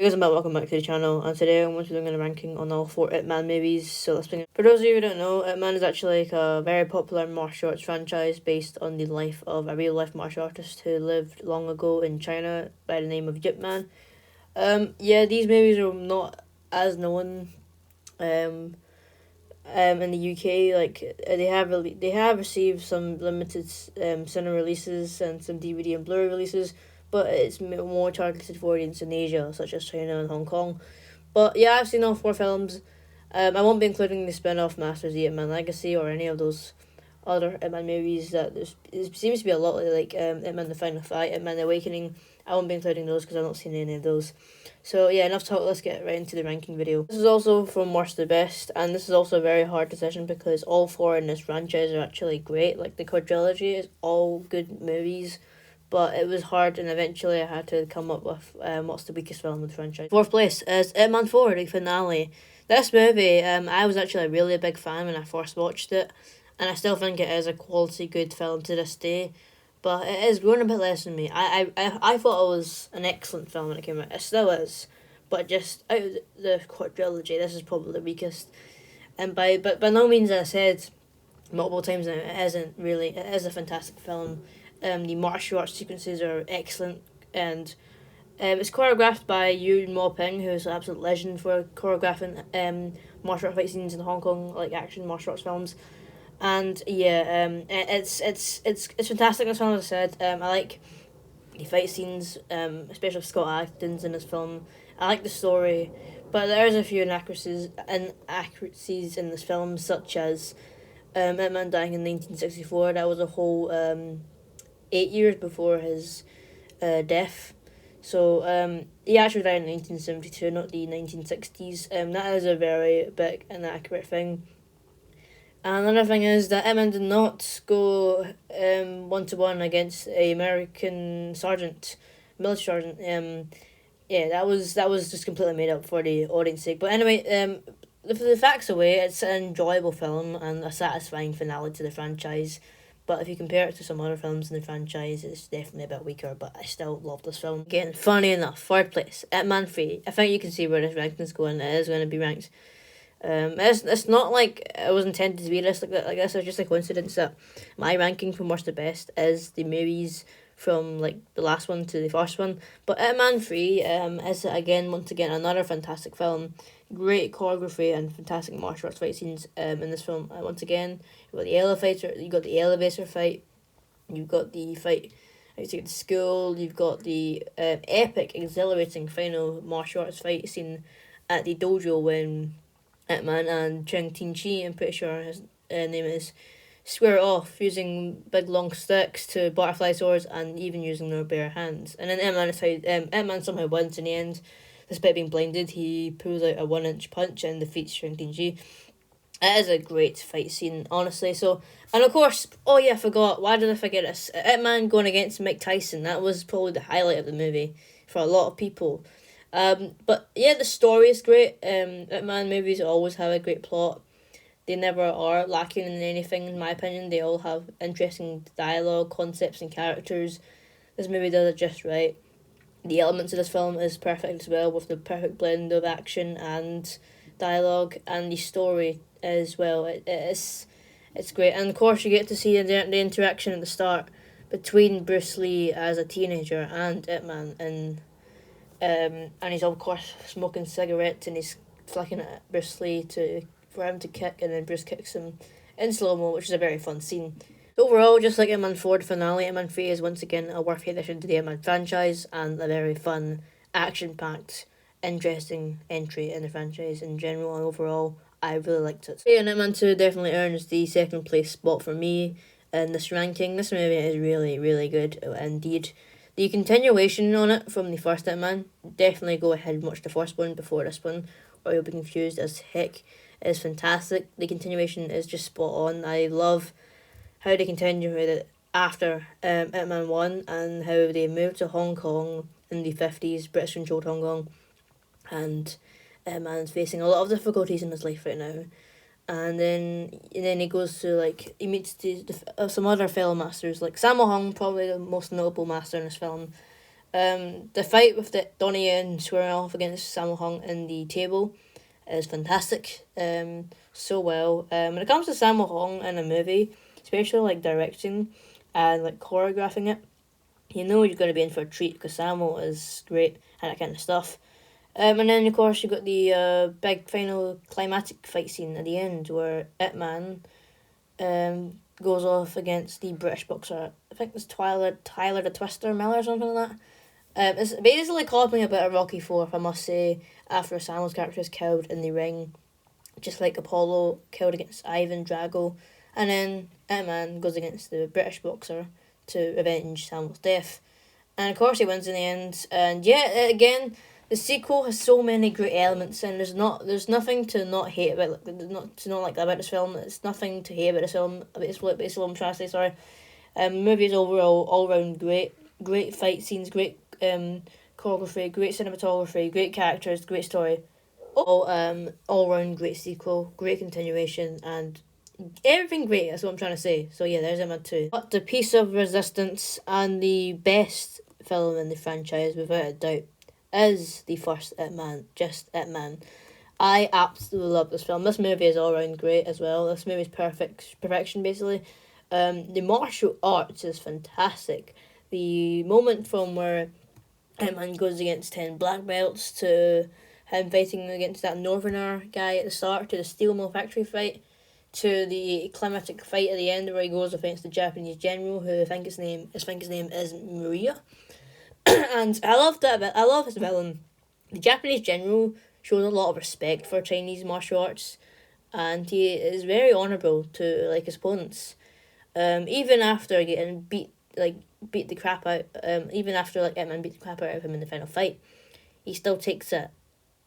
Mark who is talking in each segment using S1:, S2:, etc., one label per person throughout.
S1: Hey guys, welcome back to the channel, and today I'm going to be doing a ranking on all 4 Ip Man movies, so let's begin. For those of you who don't know, Ip Man is actually like a very popular martial arts franchise based on the life of a real-life martial artist who lived long ago in China by the name of Ip Man. Yeah, these movies are not as known in the UK. Like they have received some limited cinema releases and some DVD and Blu-ray releases, but it's more targeted for audience in Asia, such as China and Hong Kong. But yeah, I've seen all 4 films. I won't be including the spin-off Masters of the Ip Man Legacy or any of those other Ip Man movies that it seems to be a lot like Ip Man the Final Fight, Ip Man the Awakening. I won't be including those because I've not seen any of those. So yeah, enough talk, let's get right into the ranking video. This is also from worst to best, and this is also a very hard decision because all 4 in this franchise are actually great. Like the quadrilogy is all good movies, but it was hard, and eventually I had to come up with what's the weakest film in the franchise. 4th place is Ip Man 4, the finale. This movie, I was actually a really big fan when I first watched it, and I still think it is a quality good film to this day. But it is growing a bit less than me. I thought it was an excellent film when it came out. It still is, but just out of the quadrilogy, this is probably the weakest. And by no means, as I said multiple times now, it isn't really. It is a fantastic film. The martial arts sequences are excellent, and it's choreographed by Yuen Mo Ping, who's an absolute legend for choreographing martial art fight scenes in Hong Kong, like action martial arts films. And yeah, it's fantastic. As I said, I like the fight scenes, especially Scott Adkins in this film. I like the story, but there's a few inaccuracies in this film, such as Ip Man dying in 1964. That was a whole 8 years before his death. So he actually died in 1972, not the 1960s. That is a very big inaccurate thing. And another thing is that Ip Man did not go 1-to-1 against a American sergeant, military sergeant. Yeah, that was just completely made up for the audience sake. But anyway, the facts away, it's an enjoyable film and a satisfying finale to the franchise. But if you compare it to some other films in the franchise, it's definitely a bit weaker. But I still love this film. Again, funny enough, 3rd place, Ip Man 3. I think you can see where this ranking is going. It is going to be ranked. It's not like it was intended to be this like that. Like this is just a coincidence that my ranking from worst to best is the movies from like the last one to the first one. But Ip Man 3 is once again another fantastic film. Great choreography and fantastic martial arts fight scenes in this film. Once again, you got the elevator fight, you've got the fight outside the school, you've got the epic, exhilarating final martial arts fight scene at the dojo when Ip Man and Cheng Tin Chi, I'm pretty sure his name is, square off using big long sticks to butterfly swords and even using their bare hands. And then Ip Man somehow wins in the end. Despite being blinded, he pulls out a 1-inch punch and defeats Cheng Tin Chi. It is a great fight scene, honestly. So, and of course, oh yeah, I forgot. Why did I forget this? Ip Man going against Mike Tyson. That was probably the highlight of the movie for a lot of people. But yeah, the story is great. Ip Man movies always have a great plot. They never are lacking in anything, in my opinion. They all have interesting dialogue, concepts, and characters. This movie does it just right. The elements of this film is perfect as well, with the perfect blend of action and dialogue, and the story as well. It's great, and of course you get to see the interaction at the start between Bruce Lee as a teenager and Ip Man, and he's of course smoking cigarettes and he's flicking at Bruce Lee for him to kick, and then Bruce kicks him in slow mo, which is a very fun scene. Overall, just like Ip Man 4 the finale, Ip Man 3 is once again a worthy addition to the Ip Man franchise and a very fun, action packed, interesting entry in the franchise in general, and overall, I really liked it. Yeah, and Ip Man 2 definitely earns the 2nd place spot for me in this ranking. This movie is really, really good indeed. The continuation on it from the first Ip Man, definitely go ahead and watch the first one before this one, or you'll be confused as heck. It's fantastic. The continuation is just spot on. I love how they continue with it after Ip Man 1 and how they moved to Hong Kong in the 50s, British controlled Hong Kong, and Ip Man's facing a lot of difficulties in his life right now. And then he goes to like he meets some other fellow masters like Sammo Hung, probably the most notable master in this film, The fight with the Donnie Yen squaring off against Sammo Hung in the table is fantastic. So well. When it comes to Sammo Hung in a movie, especially like directing and like choreographing it, you know you're going to be in for a treat because Sammo is great and that kind of stuff. And then of course you got the big final climatic fight scene at the end where Ip Man goes off against the British boxer. I think it's Tyler the Twister Miller or something like that. It's basically copying a bit of Rocky 4, if I must say, after Sammo's character is killed in the ring, just like Apollo killed against Ivan Drago, and then Ip Man goes against the British boxer to avenge Sammo's death. And of course he wins in the end, and yeah, again, the sequel has so many great elements, and there's nothing to not hate about, not to not like about this film. There's nothing to hate about this film. It's what I'm trying to say. Sorry. Movie is overall all round great. Great fight scenes, great choreography, great cinematography, great characters, great story. All round great sequel, great continuation, and everything great. That's what I'm trying to say. So yeah, there's Emma 2. But the Piece of Resistance and the best film in the franchise, without a doubt, is the first Ip Man. Just Ip Man. I absolutely love this film. This movie is all around great as well. This movie is perfection basically. The martial arts is fantastic. The moment from where Ip Man goes against 10 black belts to him fighting against that northerner guy at the start, to the steel mill factory fight, to the climatic fight at the end where he goes against the Japanese general, who I think his name is Maria. And I love that bit. I love his villain. The Japanese general shows a lot of respect for Chinese martial arts, and he is very honourable to like his opponents. Even after getting beat the crap out, even after like Ip Man beat the crap out of him in the final fight, he still takes it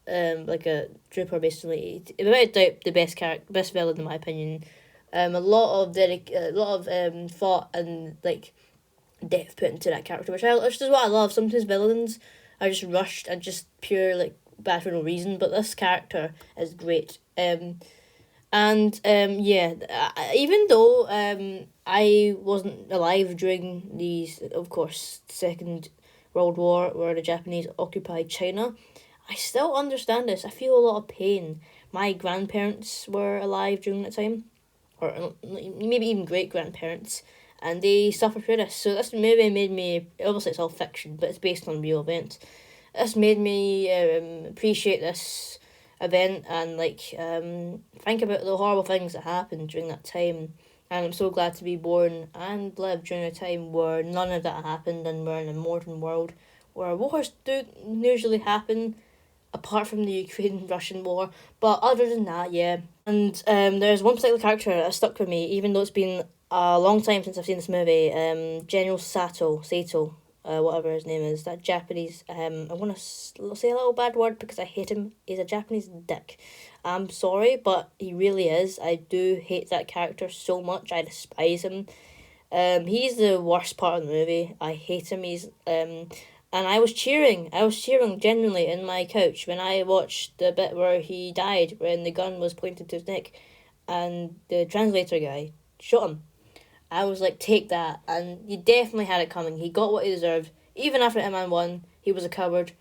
S1: like a trooper basically. Without doubt, the best villain in my opinion. A lot of thought and like depth put into that character, which is what I love. Sometimes villains are just rushed and just pure like bad for no reason, but this character is great. Yeah, even though I wasn't alive during the, of course, Second World War where the Japanese occupied China, I still understand this. I feel a lot of pain. My grandparents were alive during that time, or maybe even great grandparents, and they suffered through this. So this movie made me, obviously it's all fiction, but it's based on real events. This made me appreciate this event and think about the horrible things that happened during that time. And I'm so glad to be born and live during a time where none of that happened, and we're in a modern world where wars do usually happen, apart from the Ukraine-Russian war. But other than that, yeah. And there's one particular character that stuck with me, even though it's been a long time since I've seen this movie. General Sato, whatever his name is, that Japanese. I want to say a little bad word because I hate him. He's a Japanese dick. I'm sorry, but he really is. I do hate that character so much. I despise him. He's the worst part of the movie. I hate him. And I was cheering. Genuinely in my couch when I watched the bit where he died, when the gun was pointed to his neck, and the translator guy shot him. I was like, take that. And he definitely had it coming. He got what he deserved. Even after Ip Man won, he was a coward.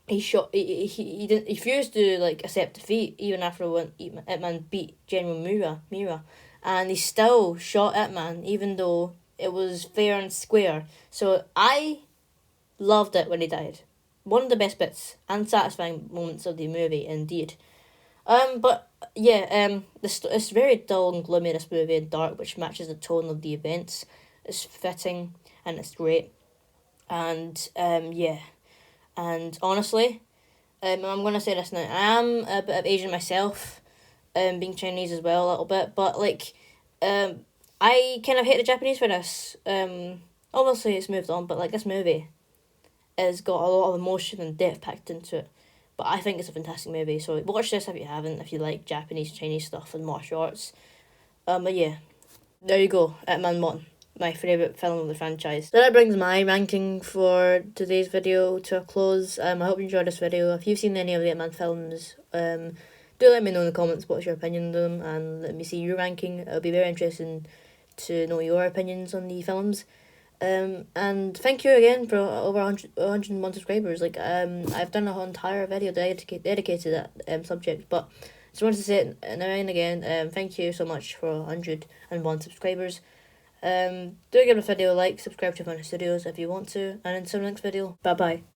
S1: He didn't, he refused to like accept defeat even after when Ip Man beat General Mira. And he still shot Ip Man even though it was fair and square. So I loved it when he died. One of the best bits and satisfying moments of the movie, indeed. But yeah, it's very dull and gloomy, this movie, and dark, which matches the tone of the events. It's fitting and it's great. And yeah, and honestly, I'm gonna say this now. I am a bit of Asian myself, being Chinese as well a little bit, but I kind of hate the Japanese for this. Obviously it's moved on, but like this movie has got a lot of emotion and depth packed into it. But I think it's a fantastic movie, so watch this if you haven't, if you like Japanese, Chinese stuff and martial arts. But yeah, there you go, Ip Man 1, my favourite film of the franchise. So that brings my ranking for today's video to a close. I hope you enjoyed this video. If you've seen any of the Ip Man films, do let me know in the comments what's your opinion of them, and let me see your ranking. It'll be very interesting to know your opinions on the films. And thank you again for over 101 subscribers. Like, I've done a whole entire video dedicated to that subject, but just wanted to say it now and again. Thank you so much for 101 subscribers. Do give the video a like, subscribe to Fun Studios if you want to, and until the next video, bye bye.